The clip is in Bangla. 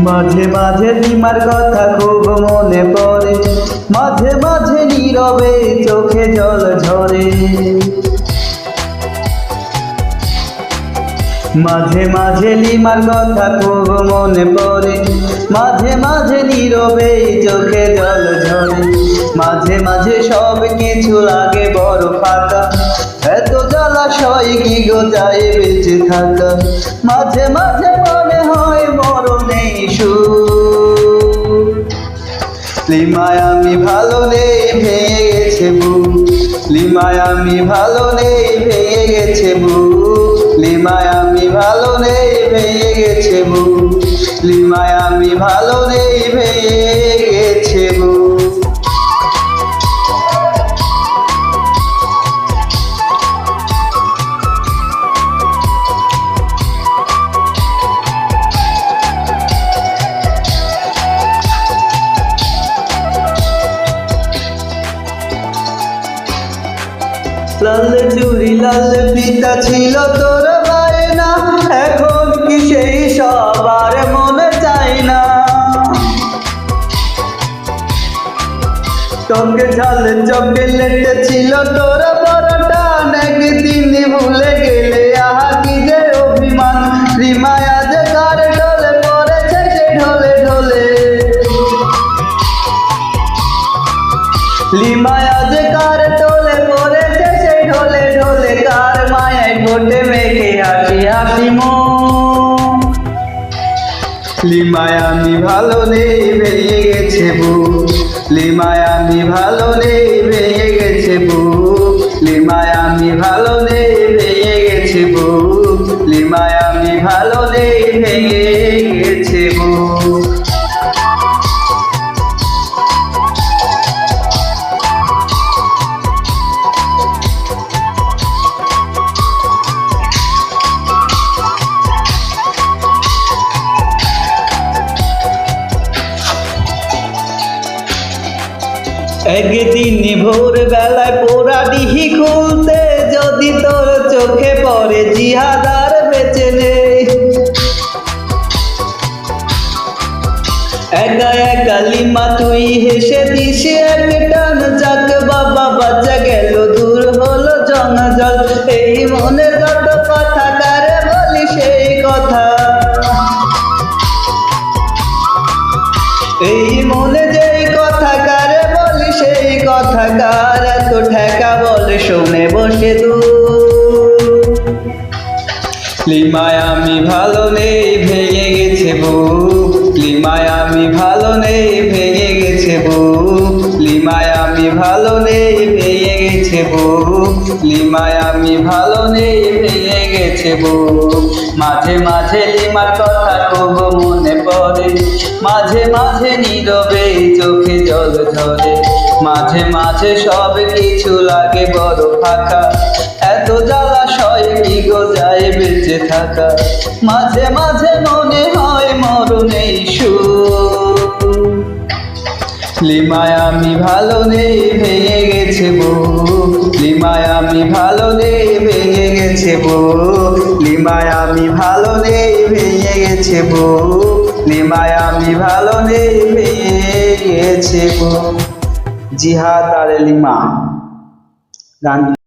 মাঝে মাঝে লিমার কথা খুব মনে পড়ে, মাঝে মাঝে নীরবে চোখে জল ঝরে। মাঝে মাঝে লিমার কথা খুব মনে পড়ে, মাঝে মাঝে নীরবে চোখে জল ঝরে। মাঝে মাঝে সব কিছু লাগে বড় ফাঁকা, এত জলাশয় কি গো যায় বেঁচে থাকা। মাঝে মাঝে মনে হয় মরণেই সুখ। লিমায় আমি ভালো নেই, ভেঙে গেছে বুক। লিমায় আমি ভালো নেই, ভেঙে গেছে বুক। লিমায় আমি ভালো নেই, ভেঙে গেছে বুক। লিমায় আমি ভালো নেই, ভেঙে গেছে বুক। লাল চুড়ি লাল পিতা ছিল তোর বায়না, এখন কি সেই সবার মনে চাই না। তোকে ঝাল চকলেট ছিল তোর বড়টা, একদিন ভুলে গেলে আহা কি যে অভিমান। লিমায় আজ কার ঢলে পড়েছে সে ঢলে ঢলে। লিমায় আজ কার ঢলে পড়েছে ঢলে ঢলে, কার মায়ায় ঠোঁটে মেখে হাসি হাসি মন। লিমায় আমি ভালো নেই, ভেঙে গেছে বুক। লিমায় আমি ভালো নেই, ভেঙে গেছে বুক। লিমায় আমি ভালো নেই, ভেঙে গেছে বুক। লিমায় আমি ভালো নেই, ভেঙে গেছে বুক। একদিন ভোর বেলায় পোড়া ডিহি খুলতে, যদি তোর চোখে পড়ে জিহাদার বেঁচে নেই। একা একা লিমা তুই হেসে দিস এক টান, যাক বাবা বাচ্চা গেল দূর হলো জঞ্জাল। এই মনের যত কথা কারে বলি সেই কথা, এই মনে যেই কথা কারে বলি সেই কথা। কার এত ঠেকা বল শুনে বসে দূর। লিমায় আমি ভালো নেই, ভেঙে গেছে বুক। লিমায় আমি ভালো নেই, ভেঙে গেছে বুক। লিমায় আমি ভালো নেই, ভেঙে গেছে বুক। লিমায় আমি ভালো নেই, ভেঙে গেছে বুক। মাঝে মাঝে লিমার কথা খুব মনে পড়ে, মাঝে মাঝে নীরবে চোখে জল ঝরে। মাঝে মাঝে সব কিছু লাগে বড় ফাঁকা, এত জলাশয় কি গো যায় বেঁচে থাকা। মাঝে মাঝে মনে হয় মরণেই সুখ। লিমায় আমি ভালো নেই, ভেঙে গেছে বুক। লিমায় আমি ভালো নেই, ভেঙে গেছে বুক। লিমায় আমি ভালো নেই, ভেঙে গেছে বুক। লিমায় আমি ভালো নেই, ভেঙে গেছে বুক। জিহাদ আর লিমা গান।